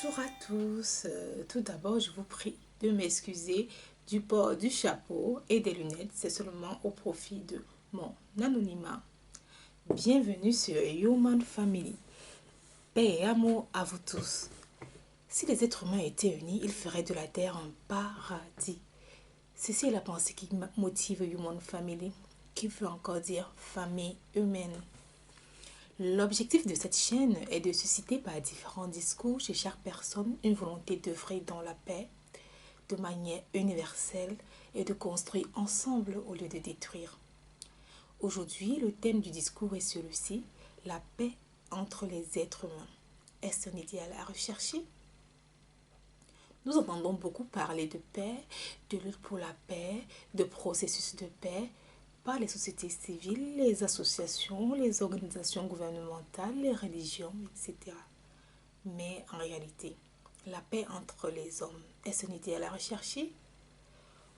Bonjour à tous. Tout d'abord, je vous prie de m'excuser du port du chapeau et des lunettes. C'est seulement au profit de mon anonymat. Bienvenue sur Human Family. Paix et amour à vous tous. Si les êtres humains étaient unis, ils feraient de la terre un paradis. Ceci est la pensée qui motive Human Family, qui veut encore dire famille humaine. L'objectif de cette chaîne est de susciter par différents discours chez chaque personne une volonté d'œuvrer dans la paix de manière universelle et de construire ensemble au lieu de détruire. Aujourd'hui, le thème du discours est celui-ci, la paix entre les êtres humains. Est-ce un idéal à rechercher? Nous entendons beaucoup parler de paix, de lutte pour la paix, de processus de paix, par les sociétés civiles, les associations, les organisations gouvernementales, les religions, etc. Mais en réalité, la paix entre les hommes, est-ce un idéal à rechercher?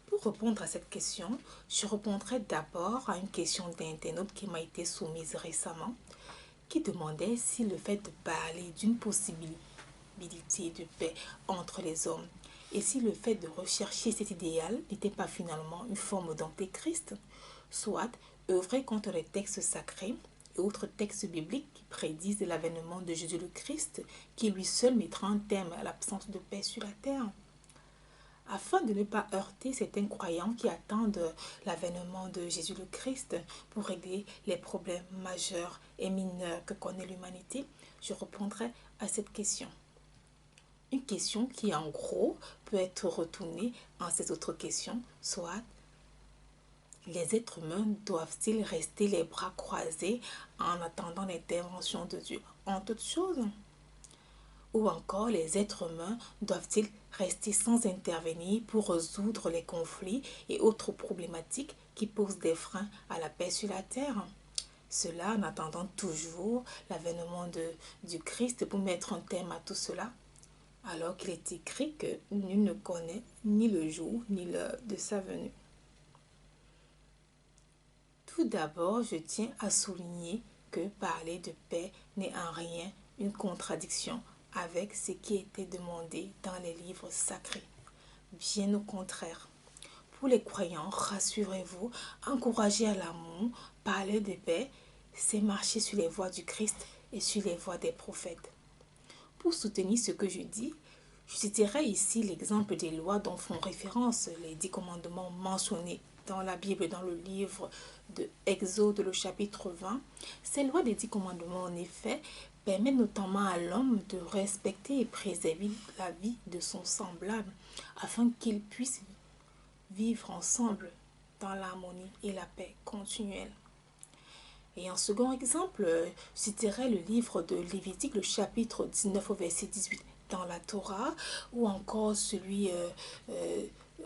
Pour répondre à cette question, je répondrai d'abord à une question d'internaute qui m'a été soumise récemment, qui demandait si le fait de parler d'une possibilité de paix entre les hommes et si le fait de rechercher cet idéal n'était pas finalement une forme d'antéchrist, soit œuvrer contre les textes sacrés et autres textes bibliques qui prédisent l'avènement de Jésus le Christ, qui lui seul mettra un terme à l'absence de paix sur la terre. Afin de ne pas heurter certains croyants qui attendent l'avènement de Jésus le Christ pour régler les problèmes majeurs et mineurs que connaît l'humanité, je répondrai à cette question. Une question qui, en gros, peut être retournée en ces autres questions, soit les êtres humains doivent-ils rester les bras croisés en attendant l'intervention de Dieu en toutes choses? Ou encore, les êtres humains doivent-ils rester sans intervenir pour résoudre les conflits et autres problématiques qui posent des freins à la paix sur la terre? Cela en attendant toujours l'avènement du Christ pour mettre un terme à tout cela, alors qu'il est écrit que nul ne connaît ni le jour ni l'heure de sa venue. Tout d'abord, je tiens à souligner que parler de paix n'est en rien une contradiction avec ce qui était demandé dans les livres sacrés. Bien au contraire. Pour les croyants, rassurez-vous, encourager à l'amour, parler de paix, c'est marcher sur les voies du Christ et sur les voies des prophètes. Pour soutenir ce que je dis, je citerai ici l'exemple des lois dont font référence les 10 commandements mentionnés dans la Bible, dans le livre de Exode, le chapitre 20. Ces lois des 10 commandements, en effet, permettent notamment à l'homme de respecter et préserver la vie de son semblable, afin qu'il puisse vivre ensemble dans l'harmonie et la paix continuelle. Et en second exemple, je citerai le livre de Lévitique, le chapitre 19 au verset 18 dans la Torah, ou encore celui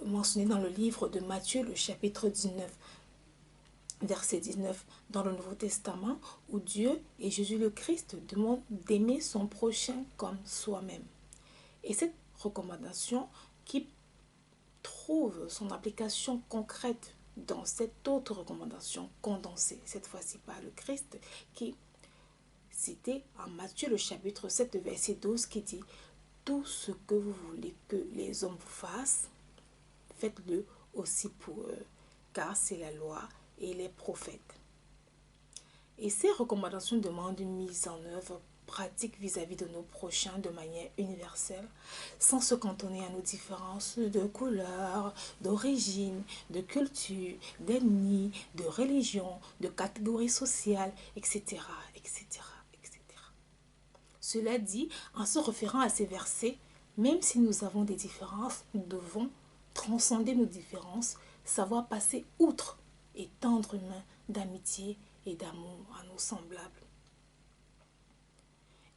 mentionné dans le livre de Matthieu, le chapitre 19, verset 19 dans le Nouveau Testament, où Dieu et Jésus le Christ demandent d'aimer son prochain comme soi-même. Et cette recommandation qui trouve son application concrète dans cette autre recommandation condensée, cette fois-ci par le Christ, qui cité en Matthieu le chapitre 7, verset 12, qui dit « Tout ce que vous voulez que les hommes vous fassent, faites-le aussi pour eux, car c'est la loi et les prophètes. » Et ces recommandations demandent une mise en œuvre pratique vis-à-vis de nos prochains de manière universelle, sans se cantonner à nos différences de couleur, d'origine, de culture, d'ethnie, de religion, de catégorie sociale, etc., etc., etc. Cela dit, en se référant à ces versets, même si nous avons des différences, nous devons transcender nos différences, savoir passer outre et tendre une main d'amitié et d'amour à nos semblables.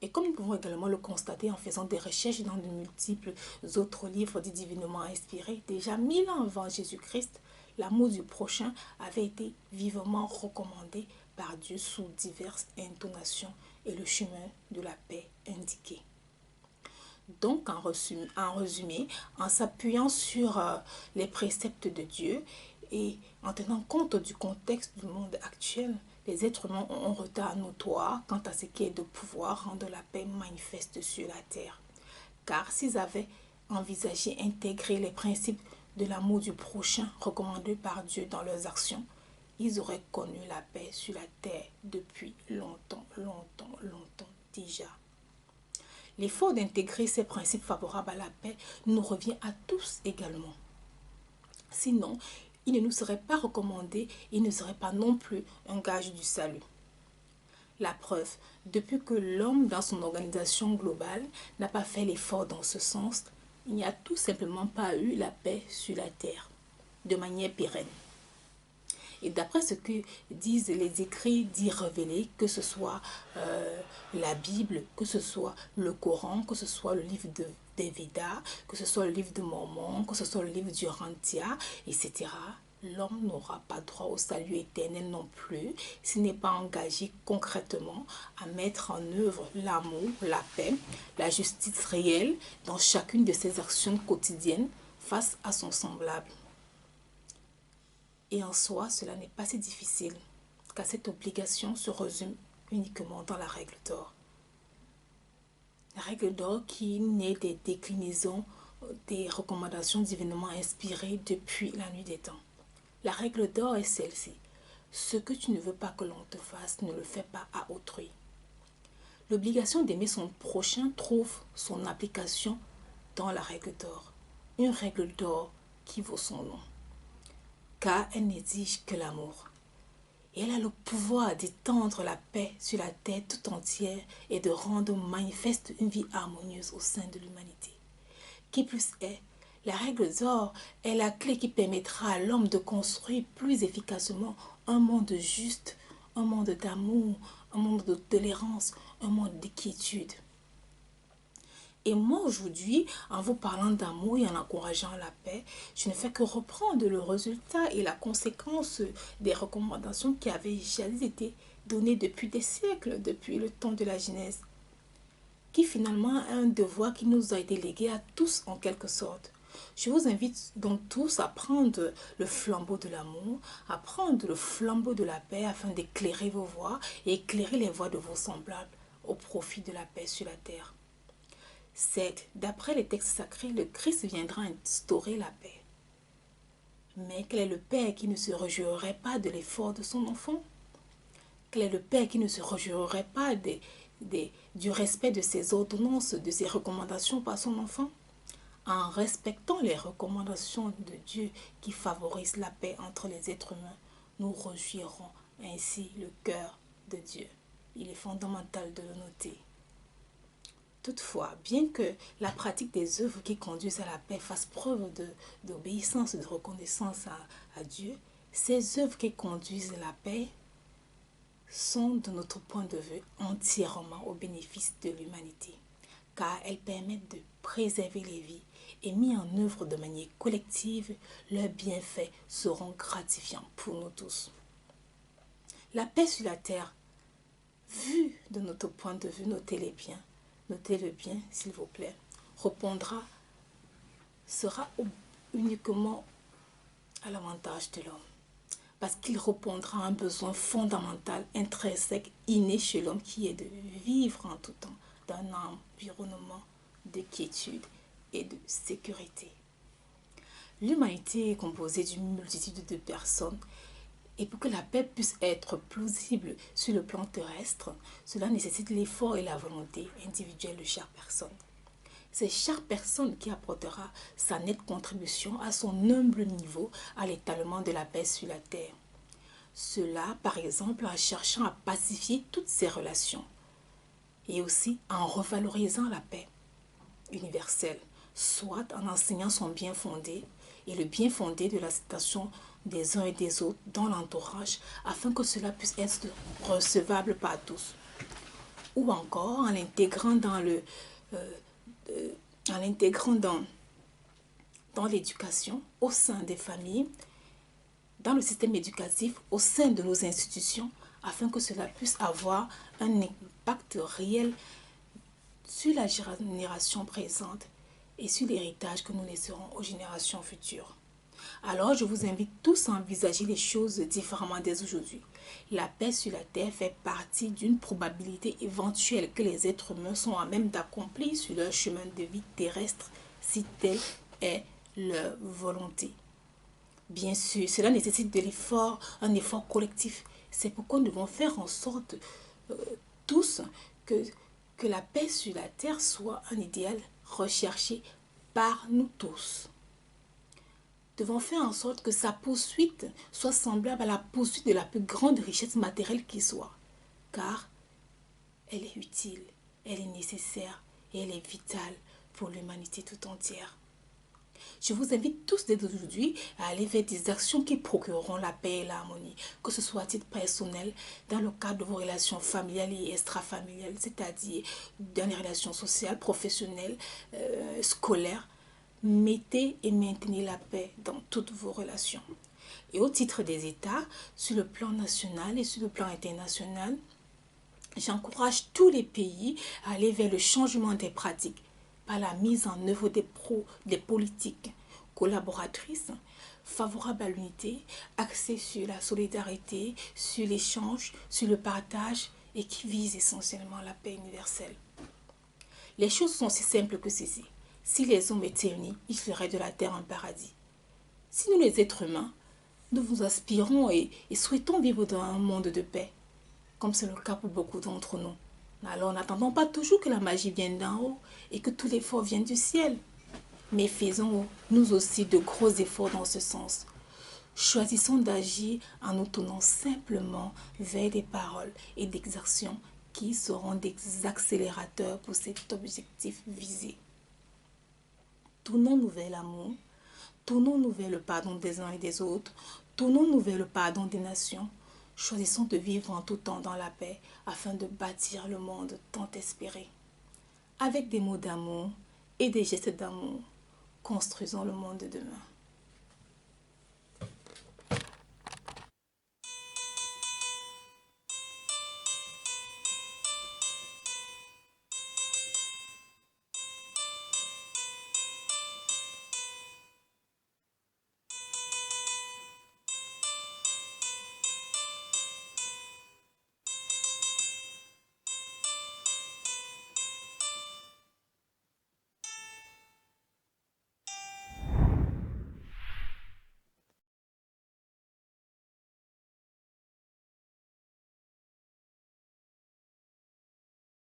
Et comme nous pouvons également le constater en faisant des recherches dans de multiples autres livres dits divinement inspirés, déjà 1000 ans avant Jésus-Christ, l'amour du prochain avait été vivement recommandé par Dieu sous diverses intonations et le chemin de la paix indiqué. Donc, en résumé, en s'appuyant sur les préceptes de Dieu et en tenant compte du contexte du monde actuel, les êtres humains ont un retard notoire quant à ce qui est de pouvoir rendre la paix manifeste sur la terre. car s'ils avaient envisagé intégrer les principes de l'amour du prochain recommandés par Dieu dans leurs actions, ils auraient connu la paix sur la terre depuis longtemps, longtemps, longtemps déjà. L'effort d'intégrer ces principes favorables à la paix nous revient à tous également. Sinon, il ne nous serait pas recommandé et ne serait pas non plus un gage du salut. La preuve, depuis que l'homme dans son organisation globale n'a pas fait l'effort dans ce sens, il n'y a tout simplement pas eu la paix sur la terre, de manière pérenne. Et d'après ce que disent les écrits dits révélés, que ce soit la Bible, que ce soit le Coran, que ce soit le livre des Védas, que ce soit le livre de Mormon, que ce soit le livre du Rantia, etc., l'homme n'aura pas droit au salut éternel non plus s'il n'est pas engagé concrètement à mettre en œuvre l'amour, la paix, la justice réelle dans chacune de ses actions quotidiennes face à son semblable. Et en soi, cela n'est pas si difficile, car cette obligation se résume uniquement dans la règle d'or. La règle d'or qui naît des déclinaisons des recommandations divinement inspirées depuis la nuit des temps. La règle d'or est celle-ci. Ce que tu ne veux pas que l'on te fasse, ne le fais pas à autrui. L'obligation d'aimer son prochain trouve son application dans la règle d'or. Une règle d'or qui vaut son nom. Car elle n'exige que l'amour. Et elle a le pouvoir d'étendre la paix sur la terre tout entière et de rendre manifeste une vie harmonieuse au sein de l'humanité. Qui plus est, la règle d'or est la clé qui permettra à l'homme de construire plus efficacement un monde juste, un monde d'amour, un monde de tolérance, un monde d'équitude. Et moi aujourd'hui, en vous parlant d'amour et en encourageant la paix, je ne fais que reprendre le résultat et la conséquence des recommandations qui avaient jadis été données depuis des siècles, depuis le temps de la Genèse, qui finalement est un devoir qui nous a été légué à tous en quelque sorte. Je vous invite donc tous à prendre le flambeau de l'amour, à prendre le flambeau de la paix afin d'éclairer vos voies et éclairer les voies de vos semblables au profit de la paix sur la terre. C'est, d'après les textes sacrés, le Christ viendra instaurer la paix. Mais quel est le père qui ne se réjouirait pas de l'effort de son enfant? Quel est le père qui ne se réjouirait pas du respect de ses ordonnances, de ses recommandations par son enfant? En respectant les recommandations de Dieu qui favorisent la paix entre les êtres humains, nous réjouirons ainsi le cœur de Dieu. Il est fondamental de le noter. Toutefois, bien que la pratique des œuvres qui conduisent à la paix fasse preuve d'obéissance et de reconnaissance à Dieu, ces œuvres qui conduisent à la paix sont, de notre point de vue, entièrement au bénéfice de l'humanité, car elles permettent de préserver les vies et mis en œuvre de manière collective, leurs bienfaits seront gratifiants pour nous tous. La paix sur la terre, vue de notre point de vue, notez-le bien s'il vous plaît, sera uniquement à l'avantage de l'homme. Parce qu'il répondra à un besoin fondamental, intrinsèque, inné chez l'homme qui est de vivre en tout temps dans un environnement de quiétude et de sécurité. L'humanité est composée d'une multitude de personnes et pour que la paix puisse être plausible sur le plan terrestre, cela nécessite l'effort et la volonté individuelle de chaque personne. C'est chaque personne qui apportera sa nette contribution à son humble niveau à l'étalement de la paix sur la terre. Cela, par exemple, en cherchant à pacifier toutes ses relations et aussi en revalorisant la paix universelle, soit en enseignant son bien fondé et le bien fondé de l'acceptation des uns et des autres dans l'entourage afin que cela puisse être recevable par tous. Ou encore en l'intégrant dans l'éducation au sein des familles, dans le système éducatif, au sein de nos institutions, afin que cela puisse avoir un impact réel sur la génération présente et sur l'héritage que nous laisserons aux générations futures. Alors, je vous invite tous à envisager les choses différemment dès aujourd'hui. La paix sur la terre fait partie d'une probabilité éventuelle que les êtres humains sont à même d'accomplir sur leur chemin de vie terrestre si telle est leur volonté. Bien sûr, cela nécessite de l'effort, un effort collectif. C'est pourquoi nous devons faire en sorte tous que, que la paix sur la terre soit un idéal recherché par nous tous. Nous devons faire en sorte que sa poursuite soit semblable à la poursuite de la plus grande richesse matérielle qui soit. Car elle est utile, elle est nécessaire et elle est vitale pour l'humanité tout entière. Je vous invite tous dès aujourd'hui à aller vers des actions qui procureront la paix et l'harmonie, que ce soit à titre personnel, dans le cadre de vos relations familiales et extrafamiliales, c'est-à-dire dans les relations sociales, professionnelles, scolaires. Mettez et maintenez la paix dans toutes vos relations. Et au titre des États, sur le plan national et sur le plan international, j'encourage tous les pays à aller vers le changement des pratiques par la mise en œuvre des politiques collaboratrices favorables à l'unité, axées sur la solidarité, sur l'échange, sur le partage et qui visent essentiellement la paix universelle. Les choses sont si simples que ceci. Si les hommes étaient unis, ils feraient de la terre un paradis. Si nous les êtres humains, nous vous aspirons et souhaitons vivre dans un monde de paix, comme c'est le cas pour beaucoup d'entre nous. Alors n'attendons pas toujours que la magie vienne d'en haut et que tout l'effort vienne du ciel. Mais faisons nous aussi de gros efforts dans ce sens. Choisissons d'agir en nous tournant simplement vers des paroles et des actions qui seront des accélérateurs pour cet objectif visé. Tournons-nous vers l'amour, tournons-nous vers le pardon des uns et des autres, tournons-nous vers le pardon des nations. Choisissons de vivre en tout temps dans la paix afin de bâtir le monde tant espéré. Avec des mots d'amour et des gestes d'amour, construisons le monde de demain.